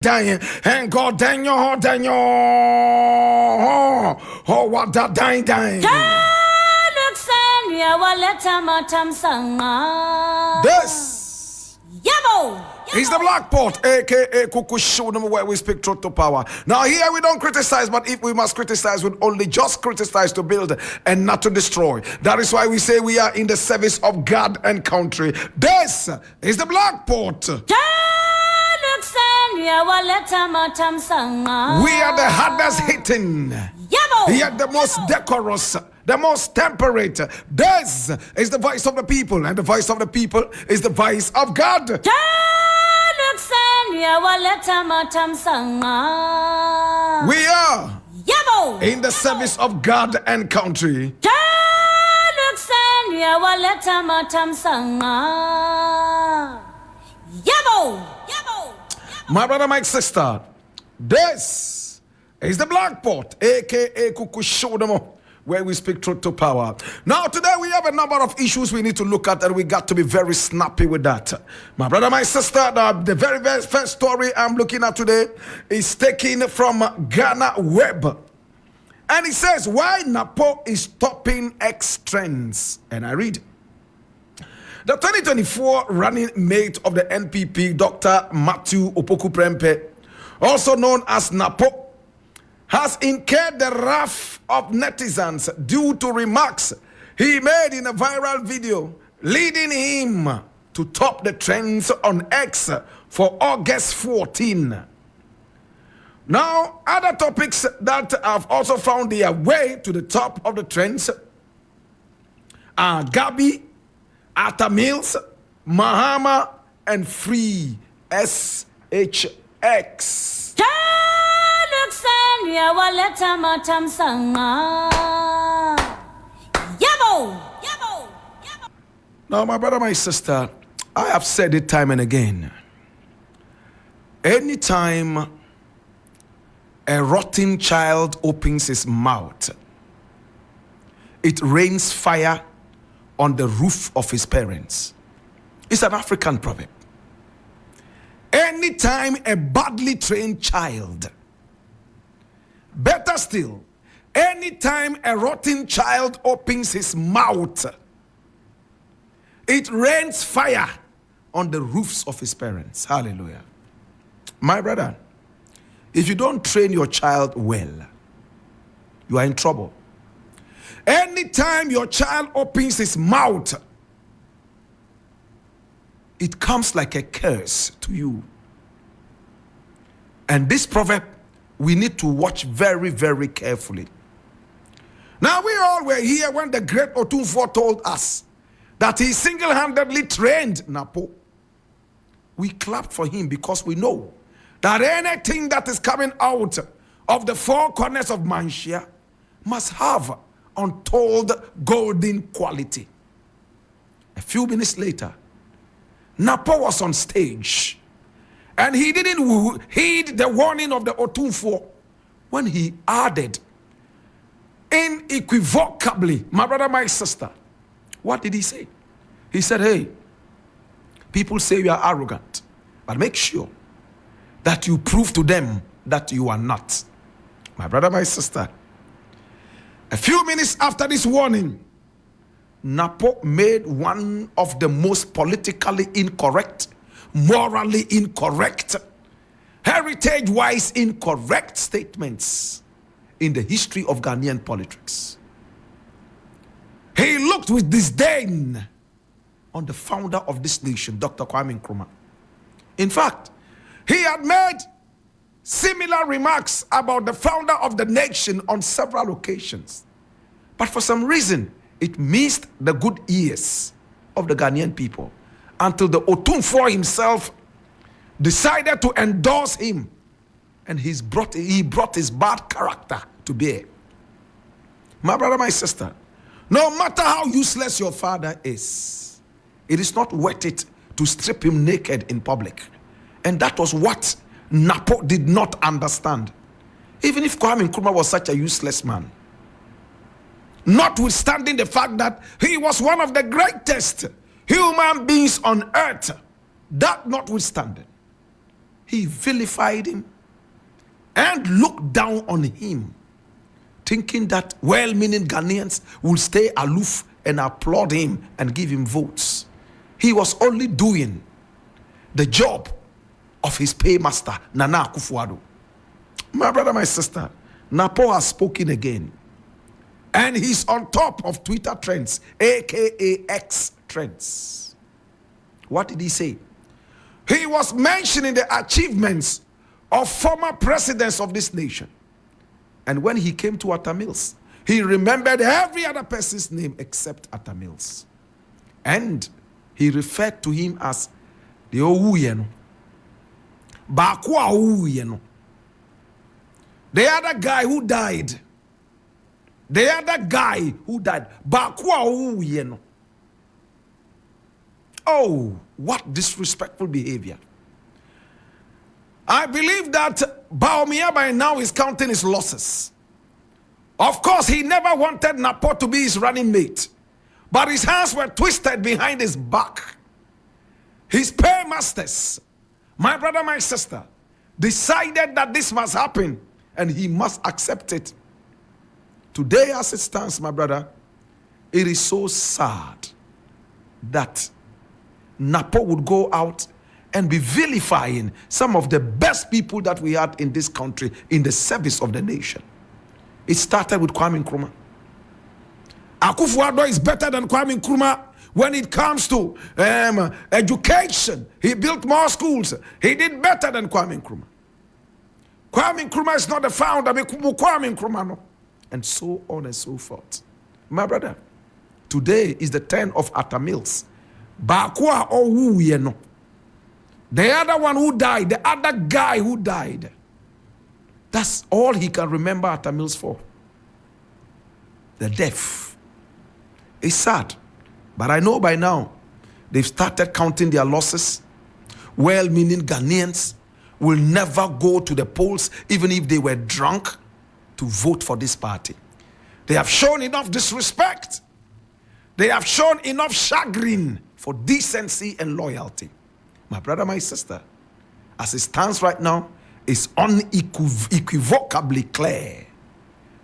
dying, and God Daniel, oh, what that dying. This is the Black Port, aka Kuku Show, where we speak truth to power. Now here we don't criticize, but if we must criticize, we only just criticize to build and not to destroy. That is why we say we are in the service of God and country. This is the Black Port. We are the hardest hitting, yet the most decorous, the most temperate. This is the voice of the people, and the voice of the people is the voice of God. We are in the service of God and country. My brother, my sister, this is the Black Port, aka Kuku Show, where we speak truth to power. Now today we have a number of issues we need to look at, and we got to be very snappy with that. My brother, my sister, the very first story I'm looking at today is taken from Ghana Web. And it says, why Napo is stopping X trends. And I read, the 2024 running mate of the NPP, Dr. Matthew Opoku Prempeh, also known as Napo, has incurred the wrath of netizens due to remarks he made in a viral video leading him to top the trends on X for August 14. Now, other topics that have also found their way to the top of the trends are Gabi, Atta Mills, Mahama, and Free SHX. Now, my brother, my sister, I have said it time and again. Anytime a rotten child opens his mouth, it rains fire on the roof of his parents. It's an African proverb. Anytime a badly trained child, better still, anytime a rotten child opens his mouth, it rains fire on the roofs of his parents. Hallelujah. My brother, if you don't train your child well, you are in trouble. Anytime your child opens his mouth, it comes like a curse to you. And this proverb, we need to watch very, very carefully. Now, we all were here when the great Otunfo told us that he single-handedly trained Napo. We clapped for him because we know that anything that is coming out of the four corners of Manshia must have untold golden quality. A few minutes later, Napo was on stage, and he didn't heed the warning of the Otunfo when he added unequivocally, my brother, my sister. What did he say? He said, hey, people say you are arrogant, but make sure that you prove to them that you are not. My brother, my sister, a few minutes after this warning, Napo made one of the most politically incorrect, morally incorrect, heritage-wise incorrect statements in the history of Ghanaian politics. He looked with disdain on the founder of this nation, Dr. Kwame Nkrumah. In fact, he had made similar remarks about the founder of the nation on several occasions. But for some reason, it missed the good ears of the Ghanaian people until the Otunfo himself decided to endorse him, and he brought his bad character to bear. My brother, my sister, no matter how useless your father is, it is not worth it to strip him naked in public. And that was what Napo did not understand. Even if Kwame Nkrumah was such a useless man, notwithstanding the fact that he was one of the greatest human beings on earth, that notwithstanding, he vilified him and looked down on him, thinking that well-meaning Ghanaians will stay aloof and applaud him and give him votes. He was only doing the job of his paymaster, Nana Akufo-Addo. My brother, my sister, Napo has spoken again. And he's on top of Twitter trends, aka X trends. What did he say? He was mentioning the achievements of former presidents of this nation. And when he came to Atta Mills, he remembered every other person's name except Atta Mills. And he referred to him as the Owuyeno. Bakwa Owuyeno. The other guy who died. The other guy who died. Bakwa Owuyeno. Oh, what disrespectful behavior. I believe that Bawumia by now is counting his losses. Of course, he never wanted Napo to be his running mate, but his hands were twisted behind his back. His paymasters, my brother, my sister, decided that this must happen and he must accept it. Today, as it stands, my brother, it is so sad that Napo would go out and be vilifying some of the best people that we had in this country in the service of the nation. It started with Kwame Nkrumah. Akufo-Addo is better than Kwame Nkrumah when it comes to education. He built more schools. He did better than Kwame Nkrumah. Kwame Nkrumah is not the founder, but Kwame Nkrumah, no. And so on and so forth. My brother, today is the turn of Atta Mills. Bakwa Owuyeno. The other one who died, the other guy who died. That's all he can remember Atta Mills for. The death. It's sad. But I know by now, they've started counting their losses. Well-meaning Ghanaians will never go to the polls, even if they were drunk, to vote for this party. They have shown enough disrespect. They have shown enough chagrin for decency and loyalty. My brother, my sister, as it stands right now, it's unequivocably clear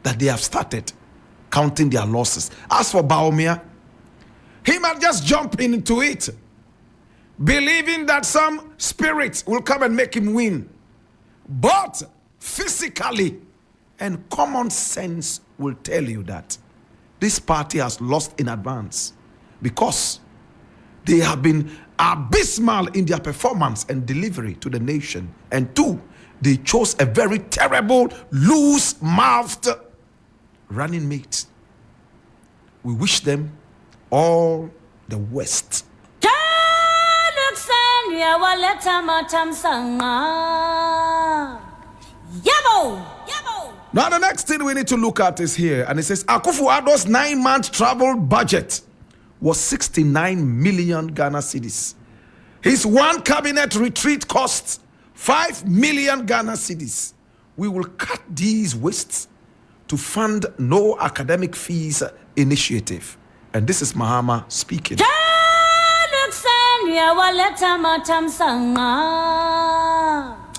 that they have started counting their losses. As for Bawumia, he might just jump into it, believing that some spirit will come and make him win. But physically and common sense will tell you that this party has lost in advance because they have been abysmal in their performance and delivery to the nation. And two, they chose a very terrible, loose-mouthed running mate. We wish them all the worst. Now the next thing we need to look at is here, and it says Akufo-Addo's 9-month travel budget was 69 million Ghana cedis. His one cabinet retreat costs 5 million Ghana cedis. We will cut these wastes to fund no academic fees initiative. And this is Mahama speaking.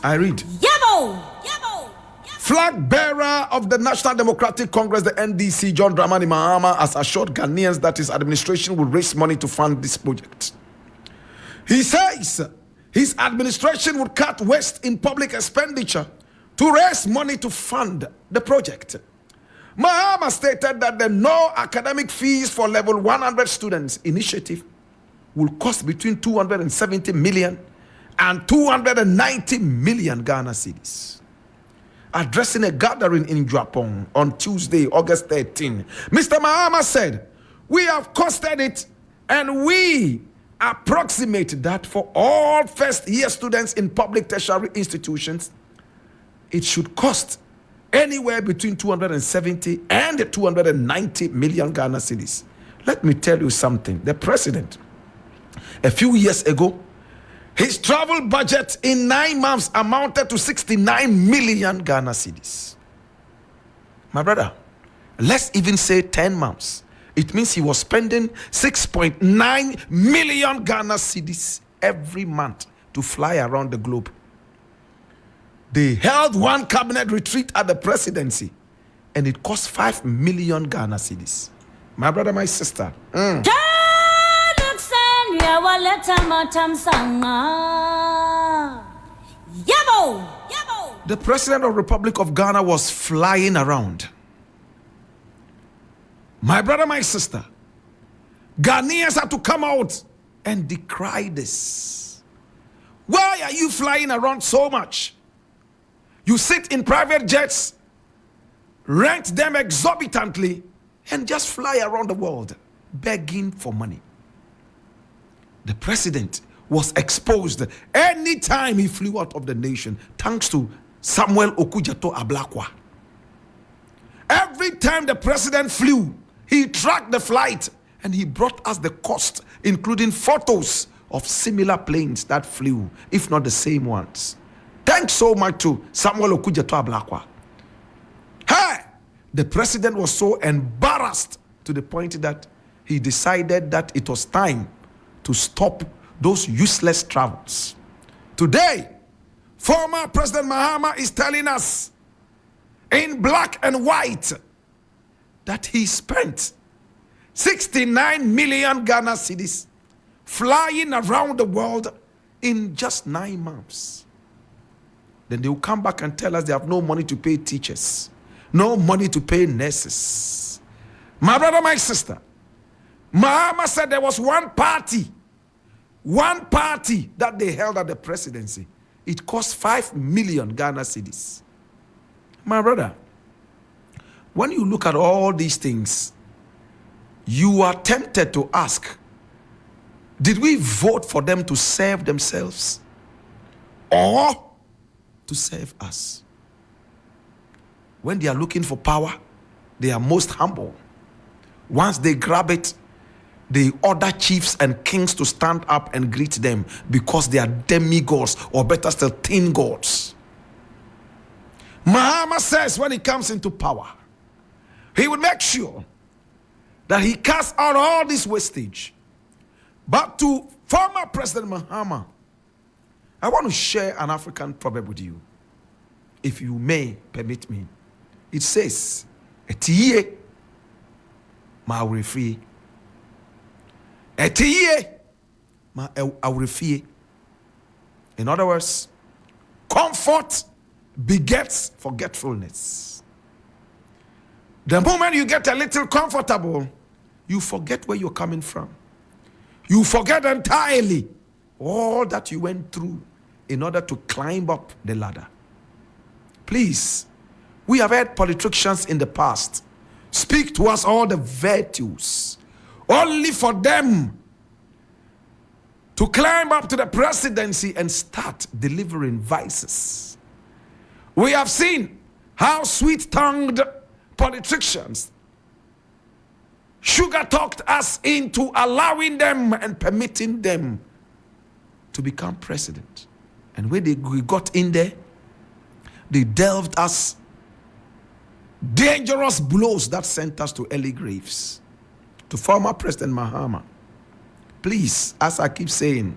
I read. Flag bearer of the National Democratic Congress, the NDC, John Dramani Mahama, has assured Ghanaians that his administration will raise money to fund this project. He says his administration would cut waste in public expenditure to raise money to fund the project. Mahama stated that the no academic fees for level 100 students initiative will cost between 270 million and 290 million Ghana cedis. Addressing a gathering in Japan on Tuesday, August 13, Mr. Mahama said, "We have costed it and we approximate that for all first-year students in public tertiary institutions, it should cost anywhere between 270 and 290 million Ghana cedis." Let me tell you something. The president, a few years ago, his travel budget in 9 months amounted to 69 million Ghana cedis. My brother, let's even say 10 months. It means he was spending 6.9 million Ghana cedis every month to fly around the globe. They held one cabinet retreat at the presidency, and it cost 5 million Ghana cedis. My brother, my sister. The president of the Republic of Ghana was flying around. My brother, my sister, Ghanaians had to come out and decry this. Why are you flying around so much? You sit in private jets, rent them exorbitantly, and just fly around the world begging for money. The president was exposed anytime he flew out of the nation, thanks to Samuel Okudzeto Ablakwa. Every time the president flew, he tracked the flight and he brought us the cost, including photos of similar planes that flew, if not the same ones. Thanks so much to Samuel Okudzeto Ablakwa. Hey! The president was so embarrassed to the point that he decided that it was time to stop those useless travels. Today, former President Mahama is telling us in black and white that he spent 69 million Ghana cedis flying around the world in just 9 months. Then they will come back and tell us they have no money to pay teachers, no money to pay nurses. My brother, my sister, Mahama said there was one party that they held at the presidency. It cost 5 million Ghana cedis. My brother, when you look at all these things, you are tempted to ask, did we vote for them to serve themselves or to serve us? When they are looking for power, they are most humble. Once they grab it, they order chiefs and kings to stand up and greet them because they are demigods, or better still, tin gods. Mahama says when he comes into power, he will make sure that he casts out all this wastage. But to former President Mahama, I want to share an African proverb with you, if you may permit me. It says, "Etiye ma awurefie. Etiye ma awurefie." In other words, comfort begets forgetfulness. The moment you get a little comfortable, you forget where you're coming from. You forget entirely all that you went through in order to climb up the ladder. Please, we have heard politicians in the past speak to us all the virtues, only for them to climb up to the presidency and start delivering vices. We have seen how sweet-tongued politicians sugar-talked us into allowing them and permitting them to become president. And when we got in there, they delved us dangerous blows that sent us to early graves. To former President Mahama, please, as I keep saying,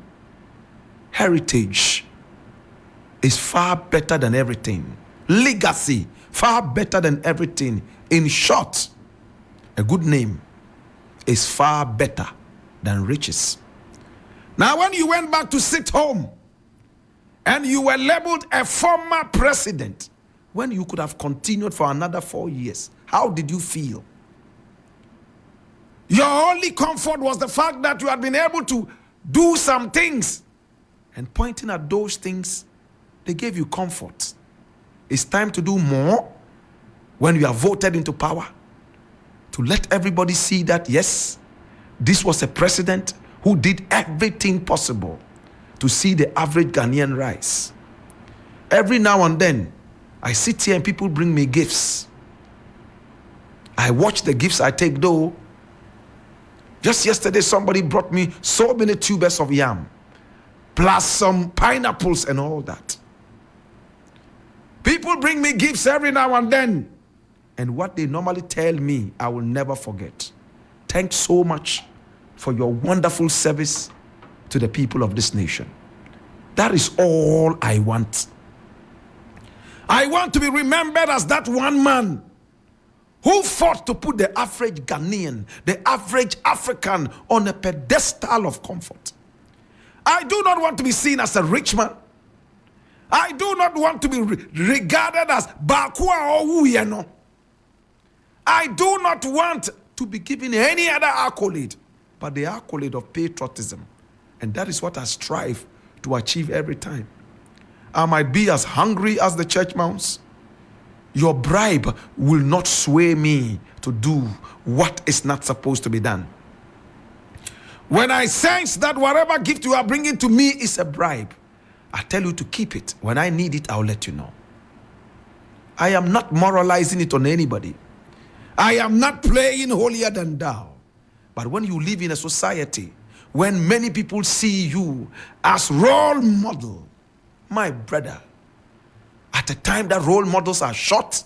heritage is far better than everything. Legacy, far better than everything. In short, a good name is far better than riches. Now, when you went back to sit home and you were labeled a former president, when you could have continued for another 4 years, how did you feel? Your only comfort was the fact that you had been able to do some things. And pointing at those things, they gave you comfort. It's time to do more when you are voted into power, to let everybody see that, yes, this was a president who did everything possible to see the average Ghanaian rise. Every now and then, I sit here and people bring me gifts. I watch the gifts I take though. Just yesterday, somebody brought me so many tubers of yam, plus some pineapples and all that. People bring me gifts every now and then. And what they normally tell me, I will never forget. Thanks so much for your wonderful service to the people of this nation. That is all I want. I want to be remembered as that one man who fought to put the average Ghanaian, the average African on a pedestal of comfort. I do not want to be seen as a rich man. I do not want to be regarded as Bakua or Wuyeno. I do not want to be given any other accolade but the accolade of patriotism. And that is what I strive to achieve every time. I might be as hungry as the church mouse. Your bribe will not sway me to do what is not supposed to be done. When I sense that whatever gift you are bringing to me is a bribe, I tell you to keep it. When I need it, I'll let you know. I am not moralizing it on anybody. I am not playing holier than thou. But when you live in a society, when many people see you as role model, my brother, at a time that role models are short,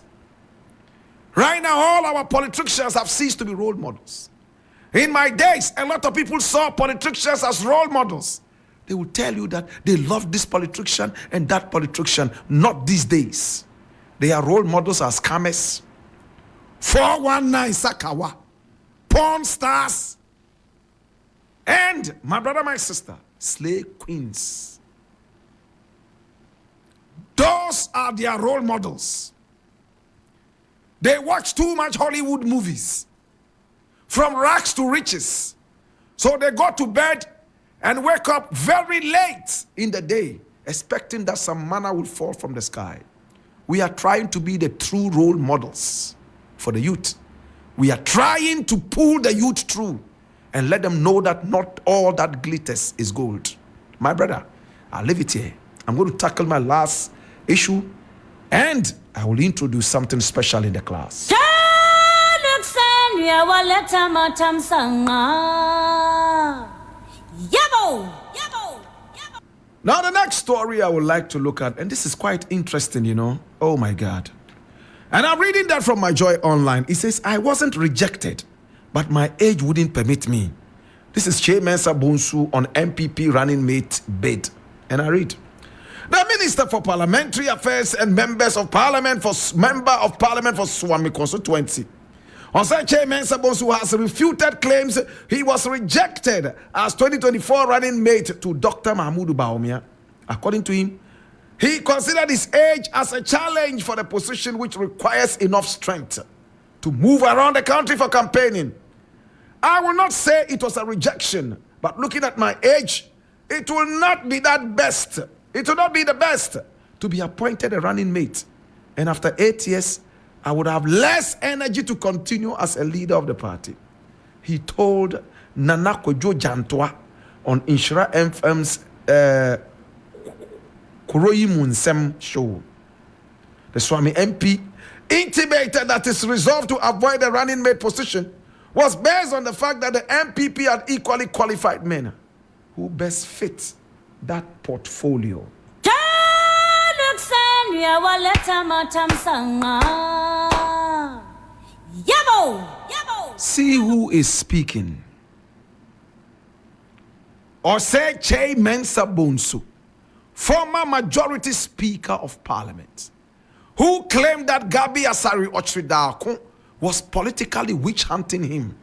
right now all our politicians have ceased to be role models. In my days, a lot of people saw politicians as role models. They will tell you that they love this politician and that politician. Not these days. They are role models as scammers, 419 Sakawa, porn stars, and, my brother, my sister, slave queens. Those are their role models. They watch too much Hollywood movies, from rags to riches. So they go to bed and wake up very late in the day, expecting that some manna will fall from the sky. We are trying to be the true role models for the youth. We are trying to pull the youth through and let them know that not all that glitters is gold. My brother, I'll leave it here. I'm going to tackle my last issue, and I will introduce something special in the class. Now the next story I would like to look at, and this is quite interesting, you know. Oh my God. And I'm reading that from my Joy Online. It says, I wasn't rejected, but my age wouldn't permit me. This is Kyei-Mensah-Bonsu on MPP running mate bid. And I read, the Minister for Parliamentary Affairs and Member of Parliament for Swami constituency, Osei Kyei-Mensah-Bonsu, has refuted claims he was rejected as 2024 running mate to Dr. Mahmoud Bawumia. According to him, he considered his age as a challenge for the position, which requires enough strength to move around the country for campaigning. I will not say it was a rejection, but looking at my age, it will not be that best. It will not be the best to be appointed a running mate. And after 8 years, I would have less energy to continue as a leader of the party. He told Nana Kojo Jantwa on Inshira FM's Kuroyi Munsem show. The Swami MP intimated that his resolve to avoid the running mate position was based on the fact that the MPP had equally qualified men who best fit that portfolio. See who is speaking. Osei Kyei-Mensah-Bonsu, former majority speaker of parliament, who claimed that Gabi Asari Ochridako was politically witch hunting him.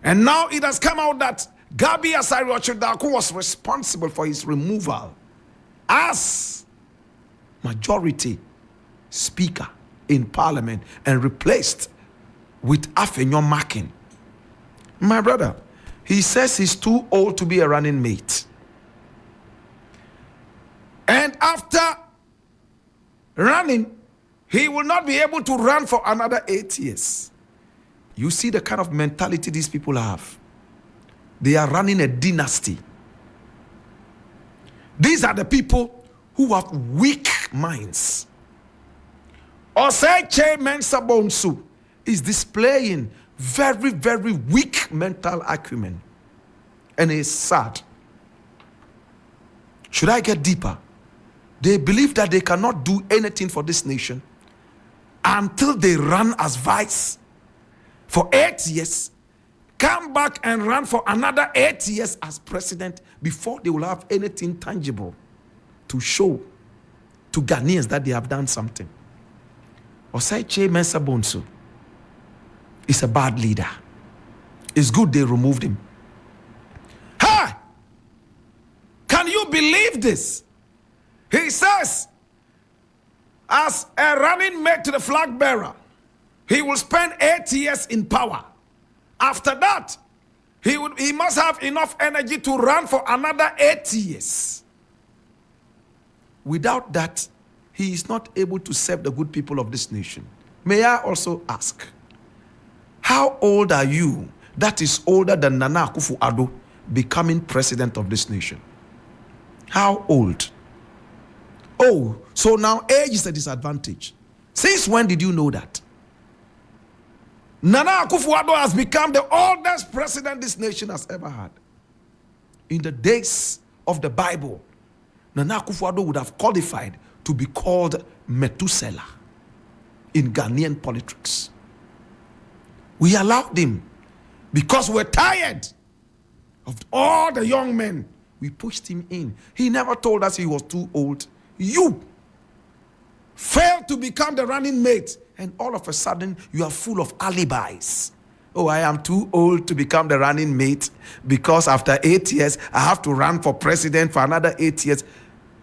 And now it has come out that Gabi Asari Ochridako was responsible for his removal as majority speaker in parliament and replaced with Afenyo Makin. My brother, he says he's too old to be a running mate. And after running, he will not be able to run for another 8 years. You see the kind of mentality these people have. They are running a dynasty. These are the people who have weak minds. Osei Kyei-Mensah-Bonsu is displaying very, very weak mental acumen. And it's sad. Should I get deeper? They believe that they cannot do anything for this nation until they run as vice for 8 years, come back and run for another 8 years as president before they will have anything tangible to show to Ghanaians that they have done something. Osei Kyei-Mensah-Bonsu is a bad leader. It's good they removed him. Ha! Can you believe this? He says, as a running mate to the flag bearer, he will spend 8 years in power. After that, he must have enough energy to run for another 8 years. Without that, he is not able to serve the good people of this nation. May I also ask, how old are you that is older than Nana Akufo-Addo becoming president of this nation? How old? Oh, so now age is a disadvantage. Since when did you know that? Nana Akufo-Addo has become the oldest president this nation has ever had. In the days of the Bible, Nana Akufo-Addo would have qualified to be called Methuselah in Ghanaian politics. We allowed him because we're tired of all the young men. We pushed him in. He never told us he was too old. You failed to become the running mate, and all of a sudden you are full of alibis. Oh, I am too old to become the running mate because after 8 years I have to run for president for another 8 years.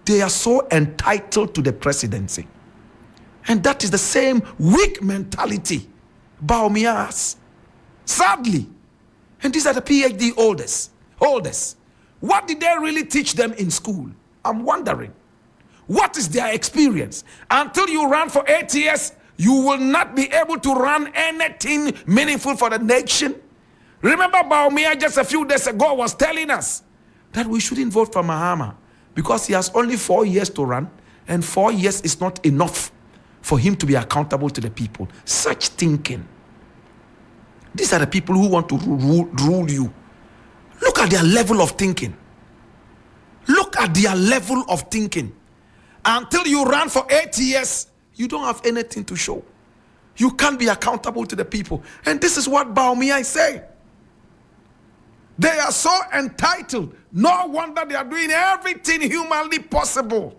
They are so entitled to the presidency. And that is the same weak mentality Bawumia has. Sadly. And these are the PhD holders. What did they really teach them in school? I'm wondering. What is their experience? Until you run for 8 years, you will not be able to run anything meaningful for the nation. Remember Bawumia just a few days ago was telling us that we shouldn't vote for Mahama because he has only 4 years to run, and 4 years is not enough for him to be accountable to the people. Such thinking. These are the people who want to rule you. Look at their level of thinking. Look at their level of thinking. Until you run for 8 years, you don't have anything to show. You can't be accountable to the people. And this is what Bawumia is saying. They are so entitled. No wonder they are doing everything humanly possible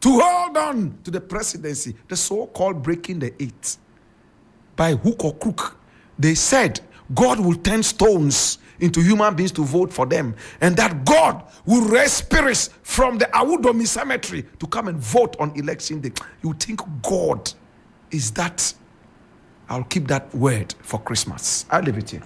to hold on to the presidency, the so-called breaking the eight. By hook or crook, they said God will turn stones into human beings to vote for them, and that God will raise spirits from the Awudomi cemetery to come and vote on election day. You think God is that? I'll keep that word for Christmas. I'll leave it here.